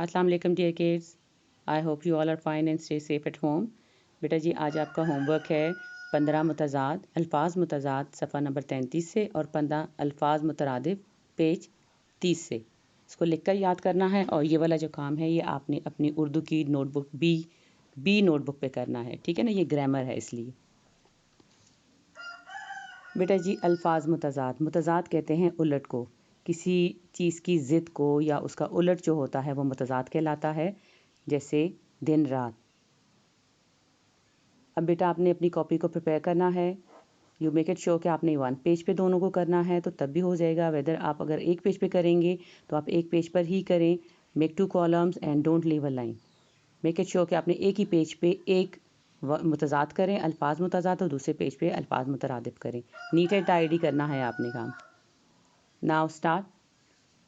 अस्सलाम वालेकुम dear kids, I hope you all are fine and stay safe at home. बेटा जी आज आपका होमवर्क है 15 मुतज़ाद अल्फाज मुतज़ाद सफ़ा नंबर 33 से और 15 अल्फाज मुतरादिफ पेज 30 से। इसको लिखकर याद करना है और ये वाला जो काम है ये आपने अपनी उर्दू की नोटबुक बी नोटबुक पे करना है, ठीक है ना। ये ग्रामर है इसलिए। बेटा जी अल्फाज मुतज़ाद कहते हैं उलट को, किसी चीज़ की ज़िद को या उसका उलट जो होता है वो मुतज़ाद कहलाता है, जैसे दिन रात। अब बेटा आपने अपनी कॉपी को प्रिपेयर करना है। यू मेक इट श्योर कि आपने 1 पेज पे दोनों को करना है तो तब भी हो जाएगा। वेदर आप अगर एक पेज पे करेंगे तो आप एक पेज पर ही करें। Make 2 columns and don't leave a line. Make it sure कि आपने एक ही पेज पे एक मुतज़ाद करें, अल्फाज मुतज़ाद, और दूसरे पेज पे अल्फाज मुतरादिफ करें। नीट एंड टाइडी करना है आपने काम। Now start.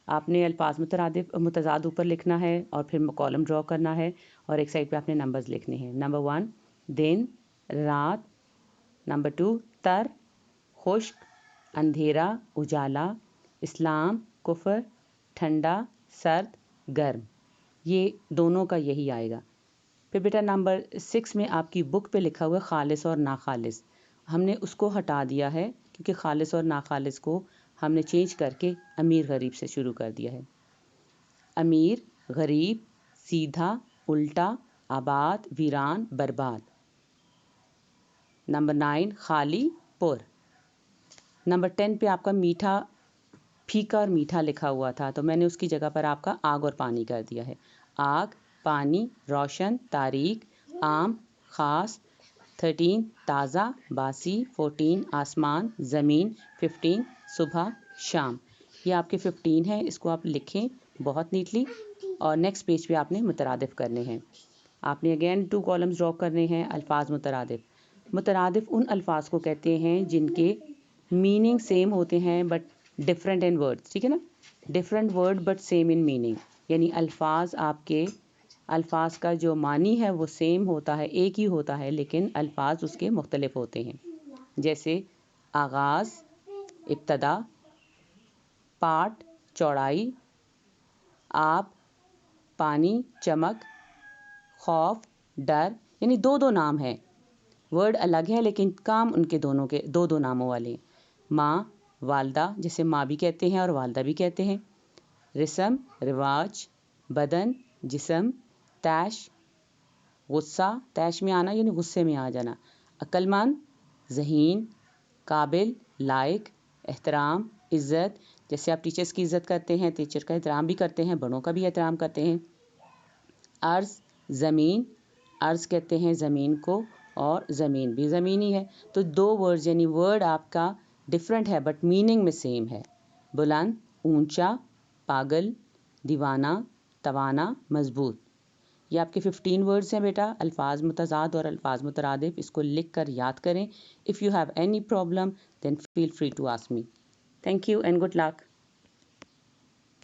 आपने अल्फाज मुतज़ाद ऊपर लिखना है और फिर कॉलम ड्रॉ करना है और एक साइड पे आपने नंबर्स लिखने हैं। नंबर 1 दिन रात, नंबर 2 तर खुश्क, अंधेरा उजाला, इस्लाम कुफर, ठंडा सर्द गर्म। ये दोनों का यही आएगा। फिर बेटा नंबर 6 में आपकी बुक पे लिखा हुआ है खालिस और ना खालिस। हमने उसको हटा दिया है क्योंकि खालिस और ना खालिस को हमने चेंज करके अमीर गरीब से शुरू कर दिया है। अमीर गरीब, सीधा उल्टा, आबाद वीरान बर्बाद। नंबर 9 खाली पुर। नंबर 10 पे आपका मीठा फीका और मीठा लिखा हुआ था तो मैंने उसकी जगह पर आपका आग और पानी कर दिया है। आग पानी, रोशन तारीख, आम ख़ास, 13 ताज़ा बासी, 14 आसमान ज़मीन, 15 सुबह शाम। ये आपके 15 है, इसको आप लिखें बहुत नीटली और नेक्स्ट पेज पे आपने मुतरादिफ करने हैं। आपने अगेन 2 कॉलम्स ड्रॉ करने हैं। अल्फाज मुतरादिफ उन अल्फाज को कहते हैं जिनके मीनिंग सेम होते हैं बट डिफरेंट इन वर्ड्स, ठीक है ना। Different word but same in meaning, यानी अल्फाज का जो मानी है वो सेम होता है, एक ही होता है, लेकिन अल्फाज उसके मुख्तलिफ होते हैं। जैसे आगाज़ इब्तदा, पाट चौड़ाई, आप पानी चमक, खौफ डर, यानी दो दो नाम हैं। वर्ड अलग हैं लेकिन काम उनके दोनों के दो दो नामों वाले हैं। माँ वालदा, जिसे माँ भी कहते हैं और वालदा भी कहते हैं। रिस्म रिवाज, बदन जिस्म, तैश गुस्सा, तैश में आना यानी गुस्से में आ जाना। अक्लमंद ज़हीन, काबिल लायक, एहतराम इज़्ज़त, जैसे आप टीचर्स की इज़्ज़त करते हैं, टीचर का एहतराम भी करते हैं, बड़ों का भी एहतराम करते हैं। अर्ज़ ज़मीन, अर्ज़ कहते हैं ज़मीन को और ज़मीन भी ज़मीन ही है। तो 2 वर्ड्स यानी वर्ड आपका डिफरेंट है बट मीनिंग में सेम है। बुलंद ऊंचा, पागल दीवाना, तवाना मजबूत। ये आपके 15 वर्ड्स हैं बेटा, अल्फाज मुतज़ाद और अल्फाज मुतरादिफ। इसको लिख कर याद करें। If you have any problem then feel free to ask me. Thank you and good luck.